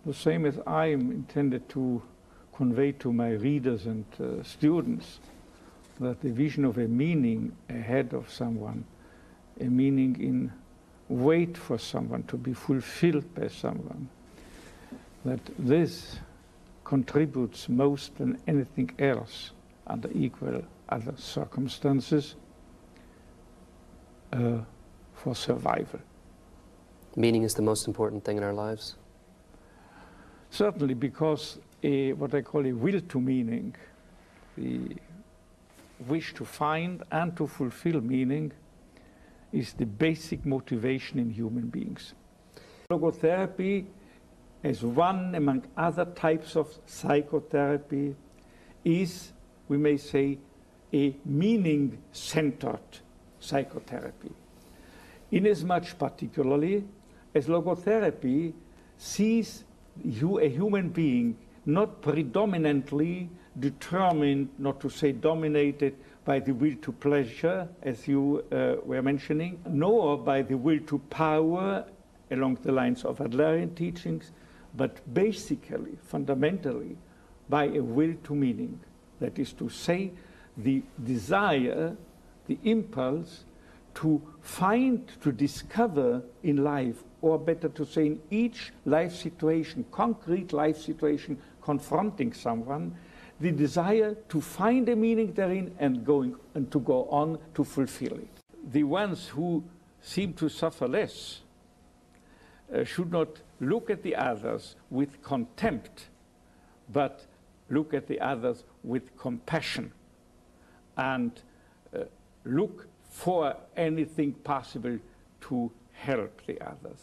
the same as I am intended to convey to my readers and students, that the vision of a meaning ahead of someone, a meaning in wait for someone, to be fulfilled by someone, that this contributes most than anything else under equal other circumstances for survival. Meaning is the most important thing in our lives? Certainly, because what I call a will to meaning, the wish to find and to fulfill meaning, is the basic motivation in human beings. Logotherapy, as one among other types of psychotherapy, is, we may say, a meaning-centered psychotherapy. Inasmuch particularly as logotherapy sees a human being not predominantly determined, not to say dominated, by the will to pleasure, as you were mentioning, nor by the will to power along the lines of Adlerian teachings, but basically, fundamentally, by a will to meaning. That is to say, the desire, the impulse to find, to discover in life, or better to say in each life situation, concrete life situation confronting someone, the desire to find a meaning therein and to go on to fulfill it. The ones who seem to suffer less should not look at the others with contempt, but look at the others with compassion and look for anything possible to help the others.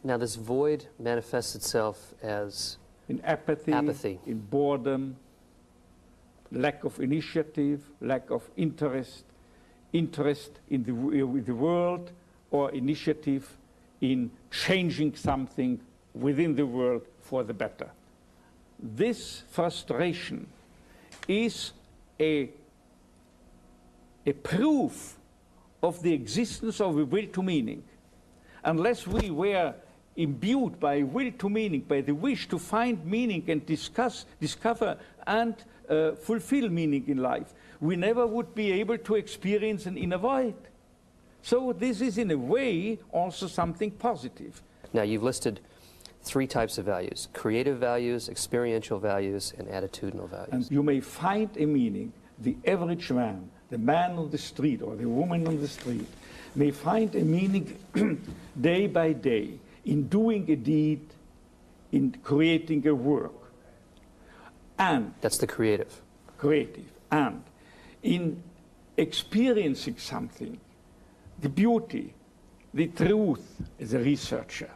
Now this void manifests itself as in apathy, in boredom, lack of initiative, lack of interest in the world, or initiative in changing something within the world for the better. This frustration is a proof of the existence of a will to meaning. Unless we were imbued by will to meaning, by the wish to find meaning and discover and fulfill meaning in life, we never would be able to experience an inner void. So this is in a way also something positive. Now you've listed 3 types of values: creative values, experiential values, and attitudinal values. And you may find a meaning. The average man, the man on the street or the woman on the street, may find a meaning day by day in doing a deed, in creating a work. And that's the creative. Creative. And in experiencing something, the beauty, the truth as a researcher,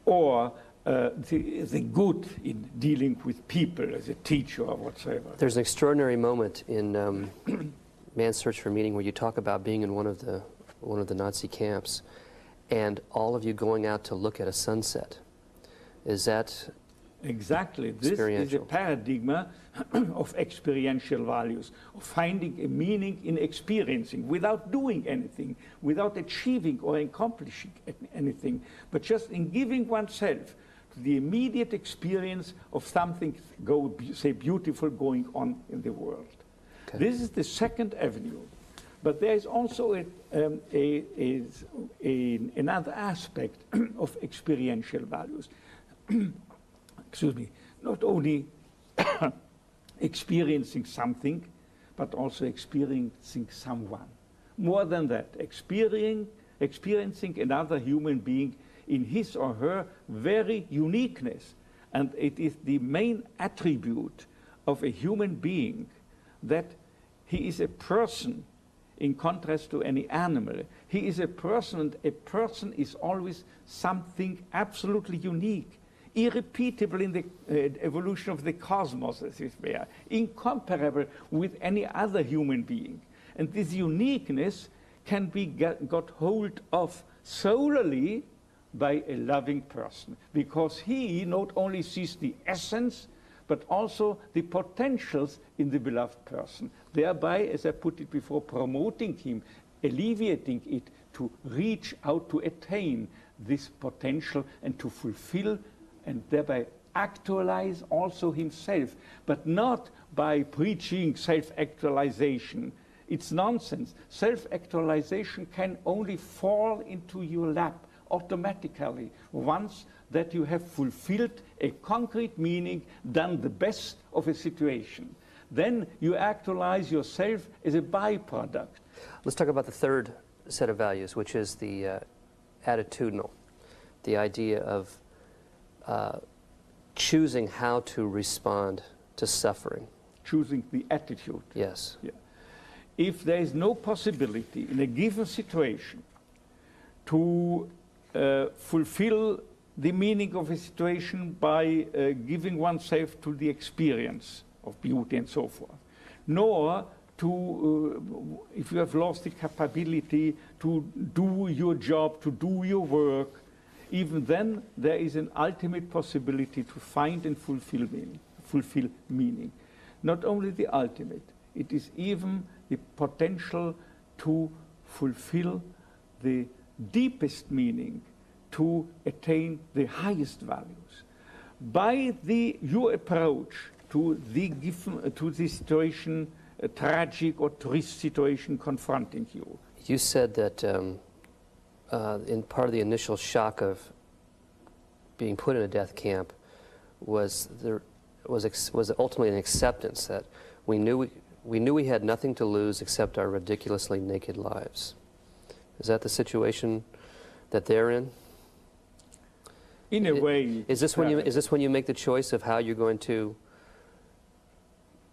or the good in dealing with people as a teacher or whatsoever. There's an extraordinary moment in Man's Search for Meaning where you talk about being in one of the Nazi camps and all of you going out to look at a sunset. Is that exactly? This is a paradigm of experiential values, of finding a meaning in experiencing without doing anything, without achieving or accomplishing anything, but just in giving oneself to the immediate experience of something, say, beautiful going on in the world. Okay. This is the second avenue. But there is also another aspect of experiential values. Excuse me. Not only experiencing something, but also experiencing someone. More than that, experiencing another human being in his or her very uniqueness. And it is the main attribute of a human being that he is a person in contrast to any animal. He is a person, and a person is always something absolutely unique, irrepeatable in the evolution of the cosmos, as it were, incomparable with any other human being. And this uniqueness can be got hold of solely by a loving person, because he not only sees the essence, but also the potentials in the beloved person, thereby, as I put it before, promoting him, alleviating it to reach out to attain this potential and to fulfill and thereby actualize also himself, but not by preaching self-actualization. It's nonsense. Self-actualization can only fall into your lap automatically once that you have fulfilled a concrete meaning, done the best of a situation. Then you actualize yourself as a byproduct. Let's talk about the third set of values, which is the attitudinal, the idea of choosing how to respond to suffering. Choosing the attitude. Yes. Yeah. If there is no possibility in a given situation to fulfill the meaning of a situation by giving oneself to the experience of beauty and so forth, nor to, if you have lost the capability to do your job, to do your work, even then there is an ultimate possibility to find and fulfill meaning. Not only the ultimate, it is even the potential to fulfill the deepest meaning, to attain the highest values. By your approach to the situation, a tragic or triste situation confronting you. You said that in part of the initial shock of being put in a death camp was ultimately an acceptance that we knew we had nothing to lose except our ridiculously naked lives. Is that the situation that they're in? In a way. Is this when you make the choice of how you're going to?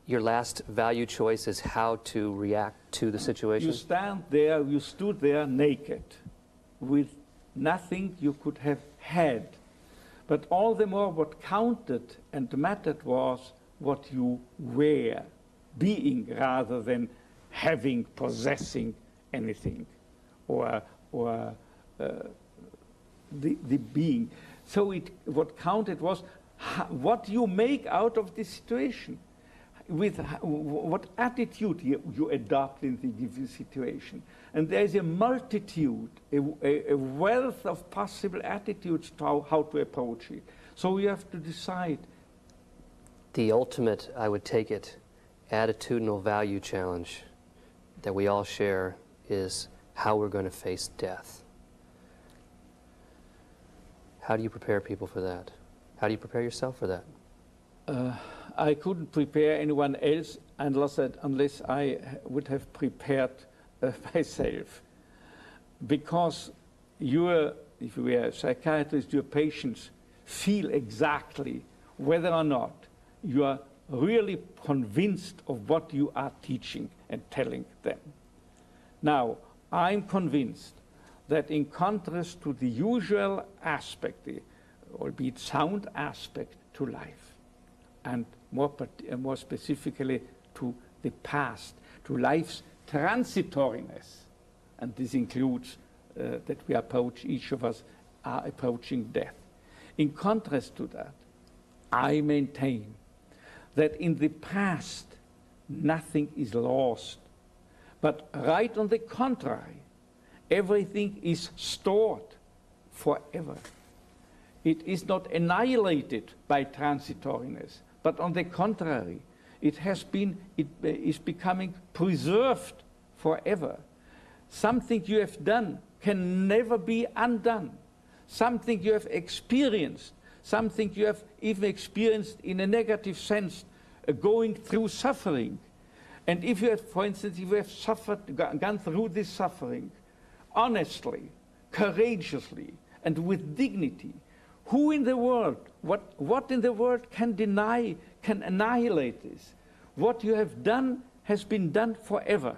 Your last value choice is how to react to the situation? You stood there naked, with nothing you could have had. But all the more what counted and mattered was what you were, being rather than having, possessing anything, or the being. So what counted was what you make out of this situation, with what attitude you adopt in the given situation. And there is a multitude, a wealth of possible attitudes to how to approach it. So you have to decide. The ultimate, I would take it, attitudinal value challenge that we all share is how we're going to face death. How do you prepare people for that? How do you prepare yourself for that? I couldn't prepare anyone else unless I would have prepared myself. Because if you are a psychiatrist, your patients feel exactly whether or not you are really convinced of what you are teaching and telling them. Now, I'm convinced that in contrast to the usual aspect, the albeit sound aspect to life, and more specifically to the past, to life's transitoriness, and this includes that we approach, each of us are approaching death. In contrast to that, I maintain that in the past, nothing is lost, but right on the contrary, everything is stored forever. It is not annihilated by transitoriness, but on the contrary, it is becoming preserved forever. Something you have done can never be undone. Something you have experienced, something you have even experienced in a negative sense, going through suffering. And if you have, for instance, if you have gone through this suffering, honestly, courageously, and with dignity, who in the world, what in the world can deny, can annihilate this? What you have done has been done forever,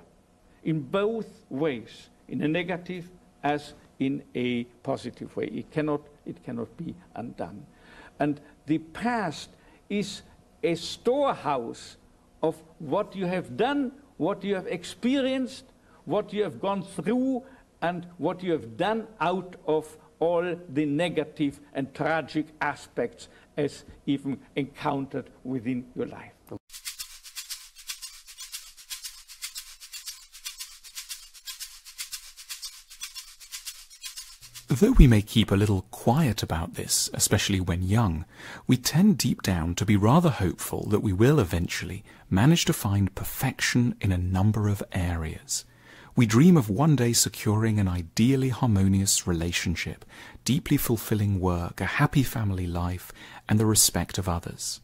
in both ways, in a negative as in a positive way. It cannot be undone. And the past is a storehouse of what you have done, what you have experienced, what you have gone through, and what you have done out of all the negative and tragic aspects as even encountered within your life. Though we may keep a little quiet about this, especially when young, we tend deep down to be rather hopeful that we will eventually manage to find perfection in a number of areas. We dream of one day securing an ideally harmonious relationship, deeply fulfilling work, a happy family life, and the respect of others.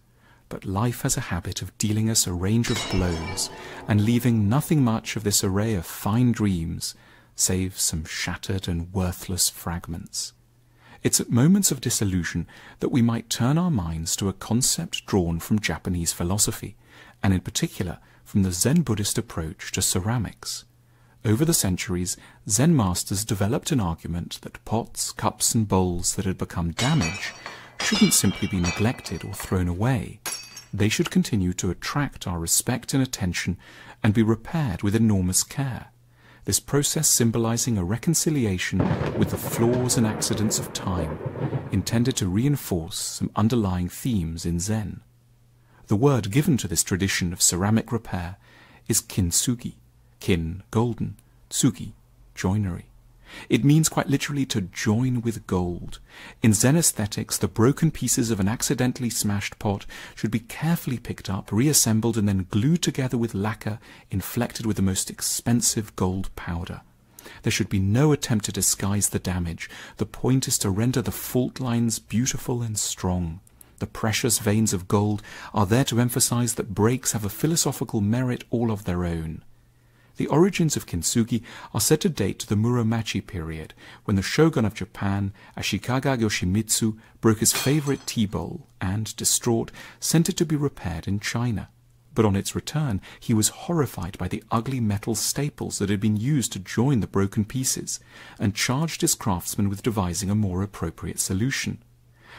But life has a habit of dealing us a range of blows and leaving nothing much of this array of fine dreams save some shattered and worthless fragments. It's at moments of disillusion that we might turn our minds to a concept drawn from Japanese philosophy, and in particular from the Zen Buddhist approach to ceramics. Over the centuries, Zen masters developed an argument that pots, cups and bowls that had become damaged shouldn't simply be neglected or thrown away. They should continue to attract our respect and attention and be repaired with enormous care. This process symbolizing a reconciliation with the flaws and accidents of time, intended to reinforce some underlying themes in Zen. The word given to this tradition of ceramic repair is Kintsugi, kin, golden, tsugi, joinery. It means quite literally to join with gold. In Zen aesthetics, the broken pieces of an accidentally smashed pot should be carefully picked up, reassembled, and then glued together with lacquer inflected with the most expensive gold powder. There should be no attempt to disguise the damage. The point is to render the fault lines beautiful and strong. The precious veins of gold are there to emphasize that breaks have a philosophical merit all of their own. The origins of Kintsugi are said to date to the Muromachi period, when the shogun of Japan, Ashikaga Yoshimitsu, broke his favorite tea bowl and, distraught, sent it to be repaired in China. But on its return, he was horrified by the ugly metal staples that had been used to join the broken pieces, and charged his craftsmen with devising a more appropriate solution.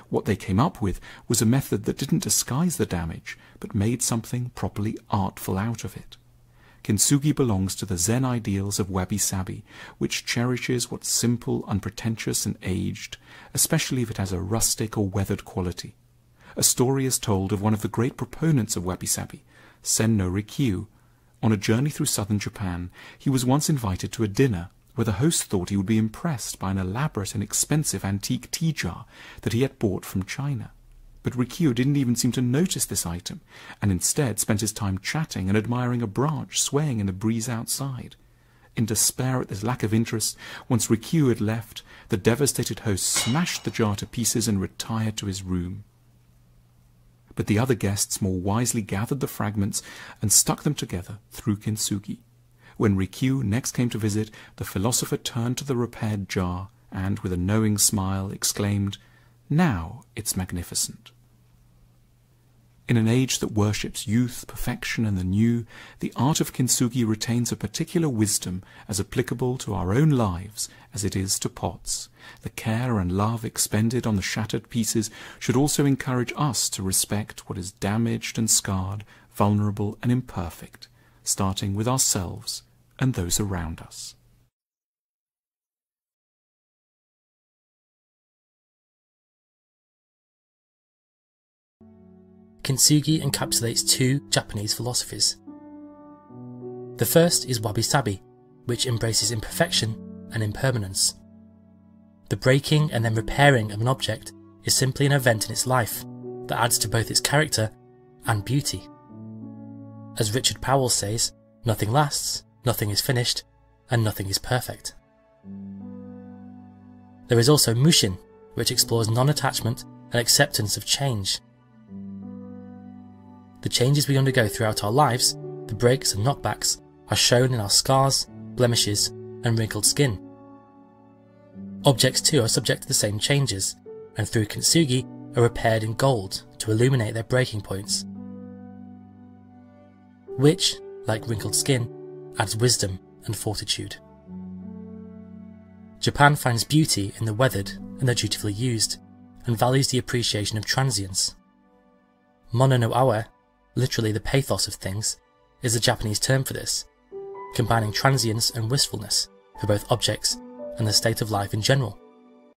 What they came up with was a method that didn't disguise the damage, but made something properly artful out of it. Kintsugi belongs to the Zen ideals of wabi-sabi, which cherishes what's simple, unpretentious, and aged, especially if it has a rustic or weathered quality. A story is told of one of the great proponents of wabi-sabi, Sen no Rikyu. On a journey through southern Japan, he was once invited to a dinner where the host thought he would be impressed by an elaborate and expensive antique tea jar that he had bought from China. But Rikyu didn't even seem to notice this item, and instead spent his time chatting and admiring a branch swaying in the breeze outside. In despair at this lack of interest, once Rikyu had left, the devastated host smashed the jar to pieces and retired to his room. But the other guests more wisely gathered the fragments and stuck them together through Kintsugi. When Rikyu next came to visit, the philosopher turned to the repaired jar and, with a knowing smile, exclaimed, "Now it's magnificent." In an age that worships youth, perfection, and the new, the art of Kintsugi retains a particular wisdom as applicable to our own lives as it is to pots. The care and love expended on the shattered pieces should also encourage us to respect what is damaged and scarred, vulnerable and imperfect, starting with ourselves and those around us. Kintsugi encapsulates two Japanese philosophies. The first is wabi-sabi, which embraces imperfection and impermanence. The breaking and then repairing of an object is simply an event in its life that adds to both its character and beauty. As Richard Powell says, nothing lasts, nothing is finished, and nothing is perfect. There is also mushin, which explores non-attachment and acceptance of change. The changes we undergo throughout our lives, the breaks and knockbacks, are shown in our scars, blemishes, and wrinkled skin. Objects too are subject to the same changes, and through Kintsugi are repaired in gold to illuminate their breaking points, which, like wrinkled skin, adds wisdom and fortitude. Japan finds beauty in the weathered and the dutifully used, and values the appreciation of transience. Mono no awe, literally the pathos of things, is the Japanese term for this, combining transience and wistfulness for both objects and the state of life in general.